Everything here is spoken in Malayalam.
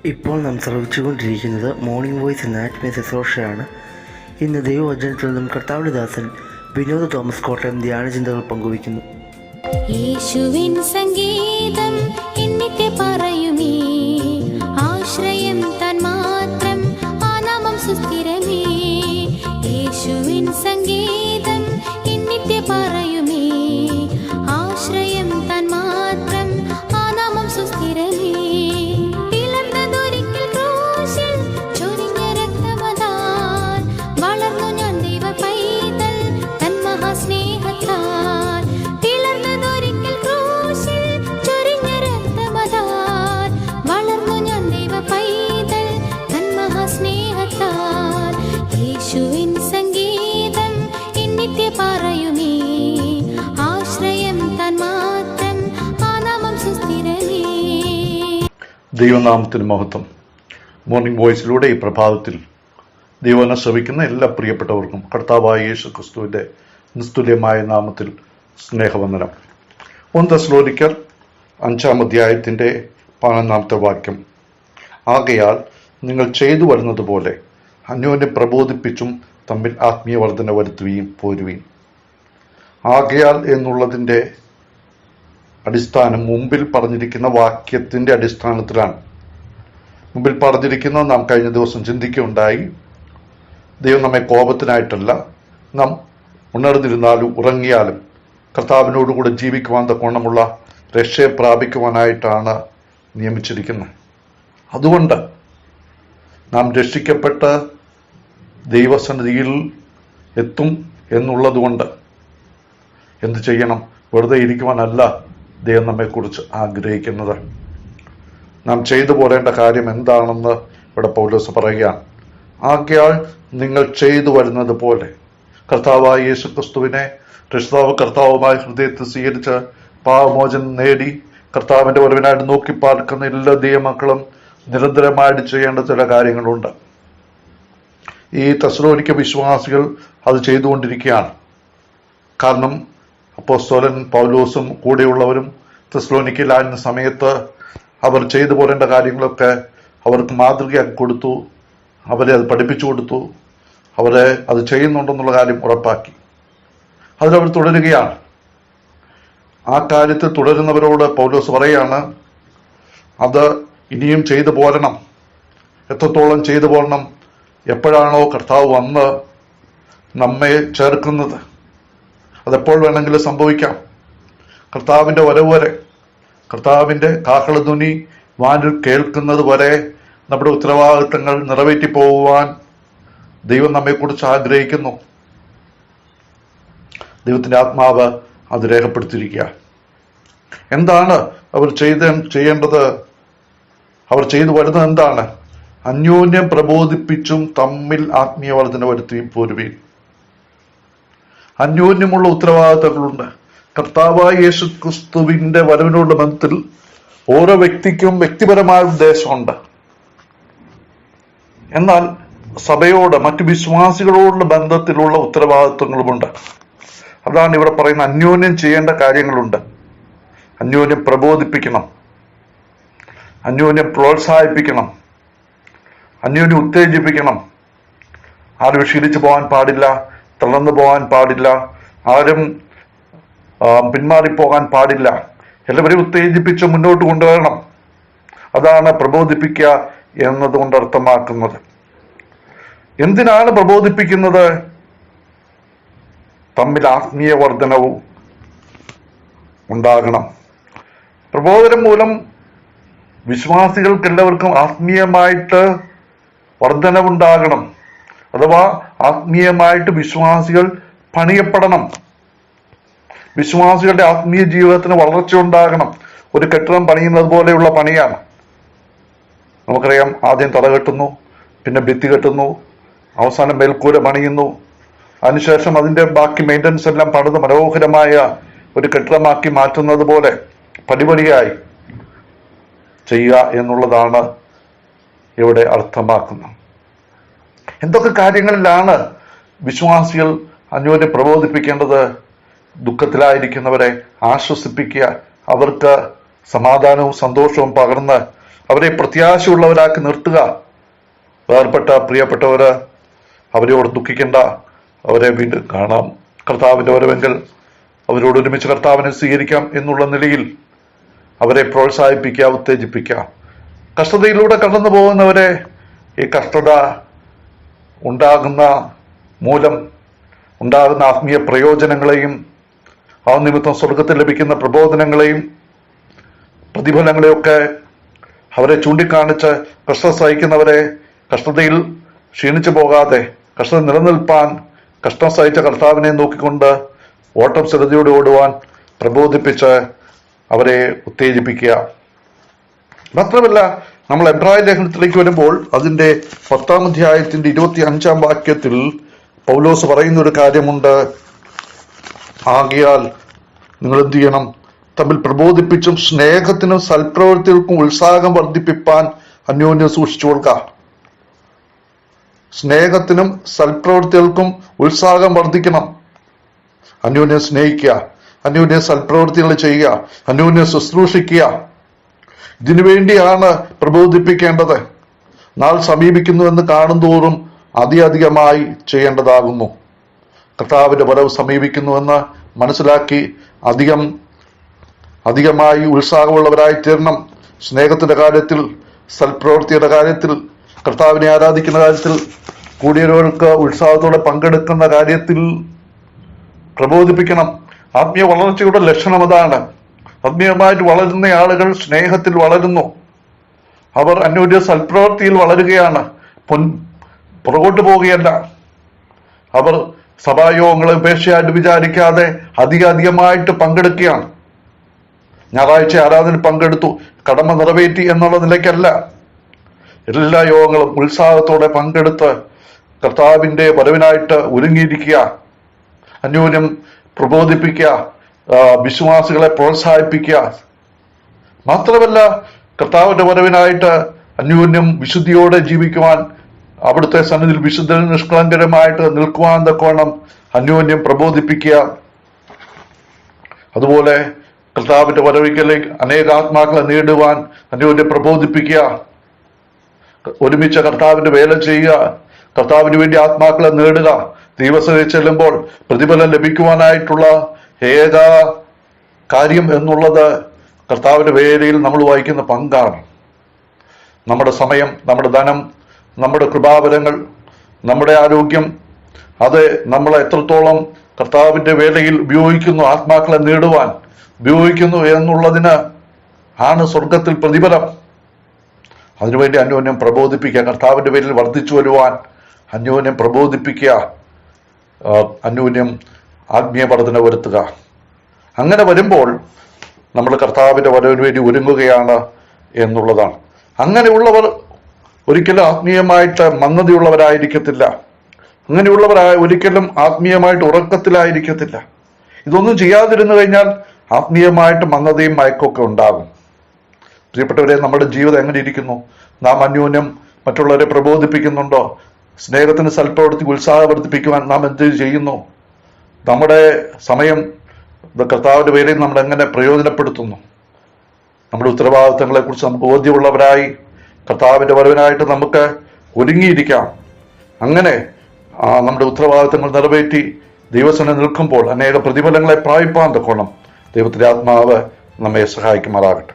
ഇപ്പോൾ നാം ശ്രവിച്ചുകൊണ്ടിരിക്കുന്നത് മോർണിംഗ് വോയിസ് എന്ന ആത്മീയ ശുശ്രൂഷയാണ്. ഇന്ന് ദൈവവചനത്തിൽ നിന്നും കർത്താവിന്റെ ദാസൻ വിനോദ് തോമസ് കോട്ടയം ധ്യാനചിന്തകൾ പങ്കുവയ്ക്കുന്നു. യേശുവിൻ സംഗീതം എന്നിത്തെ പറയുമേ, ആശ്രയം താൻ മാത്രം, ആ നാമം സുസ്ഥിരമേ. യേശുവിൻ സംഗീതം എന്നിത്തെ പറയുമേ, ആശ്രയം താൻ മാത്രം, ആ നാമം സുസ്ഥിരമേ. ദൈവനാമത്തിന് മഹത്വം. മോർണിംഗ് വോയിസിലൂടെ ഈ പ്രഭാതത്തിൽ ദൈവവചനം ശ്രവിക്കുന്ന എല്ലാ പ്രിയപ്പെട്ടവർക്കും കർത്താവായ യേശു ക്രിസ്തുവിന്റെ നിസ്തുല്യമായ നാമത്തിൽ സ്നേഹവന്ദനം. 1 തെസ്സലോനിക്കർ 5-ാം അധ്യായത്തിന്റെ 11-ാമത്തെ വാക്യം, ആകയാൽ നിങ്ങൾ ചെയ്തു വരുന്നത് പോലെ അന്യോന്യം പ്രബോധിപ്പിച്ചും തമ്മിൽ ആത്മീയ വർധന വരുത്തുകയും പോരുവീൻ. ആകയാൽ എന്നുള്ളതിന്റെ അടിസ്ഥാനം മുമ്പിൽ പറഞ്ഞിരിക്കുന്ന വാക്യത്തിന്റെ അടിസ്ഥാനത്തിലാണ്. മുമ്പിൽ പറഞ്ഞിരിക്കുന്നത് നാം കഴിഞ്ഞ ദിവസം ചിന്തിക്കുകയുണ്ടായി. ദൈവം നമ്മെ കോപത്തിനായിട്ടല്ല, നാം ഉണർന്നിരുന്നാലും ഉറങ്ങിയാലും കർത്താവിനോടുകൂടെ ജീവിക്കുവാൻ തക്കവണ്ണമുള്ള രക്ഷയെ പ്രാപിക്കുവാനായിട്ടാണ് നിയമിച്ചിരിക്കുന്നത്. അതുകൊണ്ട് നാം രക്ഷിക്കപ്പെട്ട് ദൈവസന്നിധിയിൽ എത്തും എന്നുള്ളതുകൊണ്ട് എന്ത് ചെയ്യണം? വെറുതെ ഇരിക്കുവാനല്ല ദൈവം നമ്മെക്കുറിച്ച് ആഗ്രഹിക്കുന്നത്. നാം ചെയ്തു പോരേണ്ട കാര്യം എന്താണെന്ന് ഇവിടെ പൗലോസ് പറയുകയാണ്. ആകയാൽ നിങ്ങൾ ചെയ്തു വരുന്നത് പോലെ കർത്താവായ യേശു ക്രിസ്തുവിനെ രക്ഷിതാവ് കർത്താവുമായി ഹൃദയത്തിൽ സ്വീകരിച്ച് പാപമോചനം നേടി കർത്താവിന്റെ വരവിനായിട്ട് നോക്കി പാർക്കുന്ന എല്ലാ ദൈവമക്കളും നിരന്തരമായിട്ട് ചെയ്യേണ്ട ചില കാര്യങ്ങളുണ്ട്. ഈ തെസ്സലോനിക്ക വിശ്വാസികൾ അത് ചെയ്തുകൊണ്ടിരിക്കുകയാണ്. കാരണം അപ്പോസ്തലൻ പൗലോസും കൂടെയുള്ളവരും തെസ്സലോനിക്കയിലായിരുന്ന സമയത്ത് അവർ ചെയ്തു പോരേണ്ട കാര്യങ്ങളൊക്കെ അവർക്ക് മാതൃകയാക്കി കൊടുത്തു, അവരെ അത് പഠിപ്പിച്ചു കൊടുത്തു, അവരെ അത് ചെയ്യുന്നുണ്ടെന്നുള്ള കാര്യം ഉറപ്പാക്കി. അതിലവർ തുടരുകയാണ്. ആ കാര്യത്തിൽ തുടരുന്നവരോട് പൗലോസ് പറയാണ്, അത് ഇനിയും ചെയ്തു പോരണം. എത്രത്തോളം ചെയ്തു പോരണം? എപ്പോഴാണോ കർത്താവ് വന്ന് നമ്മെ ചേർക്കുന്നത്, അതെപ്പോൾ വേണമെങ്കിലും സംഭവിക്കാം. കർത്താവിന്റെ വരവ് വരെ, കർത്താവിന്റെ കാഹളധ്വനി വാനിൽ കേൾക്കുന്നത് വരെ നമ്മുടെ ഉത്തരവാദിത്തങ്ങൾ നിറവേറ്റി പോകുവാൻ ദൈവം നമ്മെക്കുറിച്ച് ആഗ്രഹിക്കുന്നു. ദൈവത്തിന്റെ ആത്മാവ് അത് രേഖപ്പെടുത്തിയിരിക്കുക. എന്താണ് അവർ ചെയ്യേണ്ടത്? അവർ ചെയ്തു വരുന്നത് എന്താണ്? അന്യോന്യം പ്രബോധിപ്പിച്ചും തമ്മിൽ ആത്മീയ വർധന വരുത്തുകയും പോരുവീൻ. അന്യോന്യമുള്ള ഉത്തരവാദിത്തങ്ങളുണ്ട്. കർത്താവായ യേശു ക്രിസ്തുവിന്റെ വരവിനുള്ള ബന്ധത്തിൽ ഓരോ വ്യക്തിക്കും വ്യക്തിപരമായ ഉദ്ദേശമുണ്ട്. എന്നാൽ സഭയോട്, മറ്റു വിശ്വാസികളോടുള്ള ബന്ധത്തിലുള്ള ഉത്തരവാദിത്വങ്ങളുമുണ്ട്. അതാണ് ഇവിടെ പറയുന്ന അന്യോന്യം ചെയ്യേണ്ട കാര്യങ്ങളുണ്ട്. അന്യോന്യം പ്രബോധിപ്പിക്കണം, അന്യോന്യം പ്രോത്സാഹിപ്പിക്കണം, അന്യോന്യം ഉത്തേജിപ്പിക്കണം. ആരും ക്ഷീണിച്ചു പോകാൻ പാടില്ല, തളർന്നു പോകാൻ പാടില്ല, ആരും പിന്മാറിപ്പോകാൻ പാടില്ല. എല്ലാവരെയും ഉത്തേജിപ്പിച്ച് മുന്നോട്ട് കൊണ്ടുവരണം. അതാണ് പ്രബോധിപ്പിക്കുക എന്നതുകൊണ്ട് അർത്ഥമാക്കുന്നത്. എന്തിനാണ് പ്രബോധിപ്പിക്കുന്നത്? തമ്മിൽ ആത്മീയ വർധനവും ഉണ്ടാകണം. പ്രബോധനം മൂലം വിശ്വാസികൾക്ക് എല്ലാവർക്കും ആത്മീയമായിട്ട് വർധനവുണ്ടാകണം. അഥവാ ആത്മീയമായിട്ട് വിശ്വാസികൾ പണിയപ്പെടണം. വിശ്വാസികളുടെ ആത്മീയ ജീവിതത്തിന് വളർച്ച ഉണ്ടാകണം. ഒരു കെട്ടിടം പണിയുന്നത് പോലെയുള്ള പണിയാണ്. നമുക്കറിയാം, ആദ്യം തറ കെട്ടുന്നു, പിന്നെ ഭിത്തി കെട്ടുന്നു, അവസാനം മേൽക്കൂര പണിയുന്നു, അതിനുശേഷം അതിന്റെ ബാക്കി മെയിൻ്റനൻസ് എല്ലാം പണിത് മനോഹരമായ ഒരു കെട്ടിടമാക്കി മാറ്റുന്നത് പോലെ പടിപടിയായി ചെയ്യുക എന്നുള്ളതാണ് ഇവിടെ അർത്ഥമാക്കുന്നത്. എന്തൊക്കെ കാര്യങ്ങളിലാണ് വിശ്വാസികൾ അന്യോന്യം പ്രബോധിപ്പിക്കേണ്ടത്? ദുഃഖത്തിലായിരിക്കുന്നവരെ ആശ്വസിപ്പിക്കുക, അവർക്ക് സമാധാനവും സന്തോഷവും പകർന്ന് അവരെ പ്രത്യാശയുള്ളവരാക്കി നിർത്തുക. വേർപെട്ട പ്രിയപ്പെട്ടവര്, അവരോട് ദുഃഖിക്കേണ്ട, അവരെ വീണ്ടും കാണാം. കർത്താവിന്റെ വരവെങ്കിൽ അവരോട് ഒരുമിച്ച് കർത്താവിനെ സ്വീകരിക്കാം എന്നുള്ള നിലയിൽ അവരെ പ്രോത്സാഹിപ്പിക്കുക, ഉത്തേജിപ്പിക്കുക. കഷ്ടതയിലൂടെ കടന്നു പോകുന്നവരെ ഈ കഷ്ടത ഉണ്ടാകുന്ന മൂലം ഉണ്ടാകുന്ന ആത്മീയ പ്രയോജനങ്ങളെയും ആ നിമിത്തം സ്വർഗത്തിൽ ലഭിക്കുന്ന പ്രബോധനങ്ങളെയും പ്രതിഫലങ്ങളെയൊക്കെ അവരെ ചൂണ്ടിക്കാണിച്ച് കഷ്ടത സഹിക്കുന്നവരെ കഷ്ടതയിൽ ക്ഷീണിച്ചു പോകാതെ കഷ്ടത നിലനിൽപ്പാൻ കഷ്ടം സഹിച്ച കർത്താവിനെ നോക്കിക്കൊണ്ട് ഓട്ടം സ്ഥിരതയോടെ ഓടുവാൻ പ്രബോധിപ്പിച്ച് അവരെ ഉത്തേജിപ്പിക്കുക. മാത്രമല്ല, നമ്മൾ എബ്രായ ലേഖനത്തിലേക്ക് വരുമ്പോൾ അതിന്റെ 10-ാം അധ്യായത്തിന്റെ 25-ാം വാക്യത്തിൽ പൗലോസ് പറയുന്ന ഒരു കാര്യമുണ്ട്. ആകയാൽ നിങ്ങൾ എന്ത് ചെയ്യണം? തമ്മിൽ പ്രബോധിപ്പിച്ചും സ്നേഹത്തിനും സൽപ്രവൃത്തികൾക്കും ഉത്സാഹം വർദ്ധിപ്പിപ്പാൻ അന്യോന്യം സൂക്ഷിച്ചു കൊടുക്കുക. സ്നേഹത്തിനും സൽപ്രവൃത്തികൾക്കും ഉത്സാഹം വർദ്ധിക്കണം. അന്യോന്യം സ്നേഹിക്കുക, അന്യോന്യം സൽപ്രവൃത്തികൾ ചെയ്യുക, അന്യോന്യം ശുശ്രൂഷിക്കുക. ഇതിനുവേണ്ടിയാണ് പ്രബോധിപ്പിക്കേണ്ടത്. നാൾ സമീപിക്കുന്നുവെന്ന് കാണുന്തോറും അധികമായി ചെയ്യേണ്ടതാകുന്നു. കർത്താവിന്റെ വരവ് സമീപിക്കുന്നുവെന്ന് മനസ്സിലാക്കി അധികമായി ഉത്സാഹമുള്ളവരായി തീരണം. സ്നേഹത്തിന്റെ കാര്യത്തിൽ, സൽപ്രവൃത്തിയുടെ കാര്യത്തിൽ, കർത്താവിനെ ആരാധിക്കുന്ന കാര്യത്തിൽ, കൂടിയവർക്ക് ഉത്സാഹത്തോടെ പങ്കെടുക്കുന്ന കാര്യത്തിൽ പ്രബോധിപ്പിക്കണം. ആത്മീയ വളർച്ചയുടെ ലക്ഷണം അതാണ്. ആത്മീയമായിട്ട് വളരുന്ന ആളുകൾ സ്നേഹത്തിൽ വളരുന്നു. അവർ അന്യോന്യ സൽപ്രവൃത്തിയിൽ വളരുകയാണ്, പുറകോട്ട് പോവുകയല്ല. അവർ സഭായോഗങ്ങളെ ഉപേക്ഷയായിട്ട് വിചാരിക്കാതെ അധികമായിട്ട് പങ്കെടുക്കുകയാണ്. ഞായറാഴ്ച ആരാധന പങ്കെടുത്തു, കടമ നിറവേറ്റി എന്നുള്ള നിലയ്ക്കല്ല. എല്ലാ യോഗങ്ങളും ഉത്സാഹത്തോടെ പങ്കെടുത്ത് കർത്താവിന്റെ വരവിനായിട്ട് ഒരുങ്ങിയിരിക്കുക, അന്യോന്യം പ്രബോധിപ്പിക്കുക, വിശ്വാസികളെ പ്രോത്സാഹിപ്പിക്കുക. മാത്രമല്ല, കർത്താവിന്റെ വരവിനായിട്ട് അന്യോന്യം വിശുദ്ധിയോടെ ജീവിക്കുവാൻ, അവിടുത്തെ സന്നിധിയിൽ വിശുദ്ധ നിഷ്കളങ്കരമായിട്ട് നിൽക്കുവാൻ തക്കോണം അന്യോന്യം പ്രബോധിപ്പിക്കുക. അതുപോലെ കർത്താവിന്റെ വരവിലേക്ക് അനേക ആത്മാക്കളെ നേടുവാൻ അന്യോന്യം പ്രബോധിപ്പിക്കുക. ഒരുമിച്ച് കർത്താവിന്റെ വേല ചെയ്യുക, കർത്താവിന് വേണ്ടി ആത്മാക്കളെ നേടുക. ദൈവസഭയിൽ ചെല്ലുമ്പോൾ പ്രതിഫലം ലഭിക്കുവാനായിട്ടുള്ള ഏക കാര്യം എന്നുള്ളത് കർത്താവിന്റെ വേലയിൽ നമ്മൾ വഹിക്കുന്ന പങ്കാണ്. നമ്മുടെ സമയം, നമ്മുടെ ധനം, നമ്മുടെ കൃപാവരങ്ങൾ, നമ്മുടെ ആരോഗ്യം, അത് നമ്മൾ എത്രത്തോളം കർത്താവിന്റെ വേലയിൽ ഉപയോഗിക്കുന്നു, ആത്മാക്കളെ നേടുവാൻ ഉപയോഗിക്കുന്നു എന്നുള്ളതിന് ആണ് സ്വർഗത്തിൽ പ്രതിഫലം. അതിനുവേണ്ടി അന്യോന്യം പ്രബോധിപ്പിക്കുക, കർത്താവിന്റെ പേരിൽ വർദ്ധിച്ചു വരുവാൻ അന്യോന്യം പ്രബോധിപ്പിക്കുക, അന്യോന്യം ആത്മീയ വർധന വരുത്തുക. അങ്ങനെ വരുമ്പോൾ നമ്മൾ കർത്താവിന്റെ വരവിന് വേണ്ടി ഒരുങ്ങുകയാണ് എന്നുള്ളതാണ്. അങ്ങനെയുള്ളവർ ഒരിക്കലും ആത്മീയമായിട്ട് മന്ദതയുള്ളവരായിരിക്കത്തില്ല. അങ്ങനെയുള്ളവർ ഒരിക്കലും ആത്മീയമായിട്ട് ഉറക്കത്തിലായിരിക്കത്തില്ല. ഇതൊന്നും ചെയ്യാതിരുന്നു കഴിഞ്ഞാൽ ആത്മീയമായിട്ട് മന്ദതയും മയക്കമൊക്കെ ഉണ്ടാകും. പ്രിയപ്പെട്ടവരെ, നമ്മുടെ ജീവിതം എങ്ങനെ ഇരിക്കുന്നു? നാം അന്യോന്യം മറ്റുള്ളവരെ പ്രബോധിപ്പിക്കുന്നുണ്ടോ? സ്നേഹത്തിന് സൽപ്രവൃത്തി ഉത്സാഹം വർദ്ധിപ്പിക്കുവാൻ നാം എന്ത് ചെയ്യുന്നു? നമ്മുടെ സമയം കർത്താവിന്റെ വേലയിൽ നമ്മൾ എങ്ങനെ പ്രയോജനപ്പെടുത്തുന്നു? നമ്മുടെ ഉത്തരവാദിത്തങ്ങളെ കുറിച്ച് നമുക്ക് ബോധ്യമുള്ളവരായി കർത്താവിന്റെ വരവിനായിട്ട് നമുക്ക് ഒരുങ്ങിയിരിക്കാം. അങ്ങനെ നമ്മുടെ ഉത്തരവാദിത്തങ്ങൾ നിറവേറ്റി ദൈവസന്നിധിയിൽ നിൽക്കുമ്പോൾ അനേക പ്രതിഫലങ്ങളെ പ്രാപിപ്പാൻ തക്കോണം ദൈവത്തിന്റെ ആത്മാവ് നമ്മെ സഹായിക്കുമാറാകട്ടെ.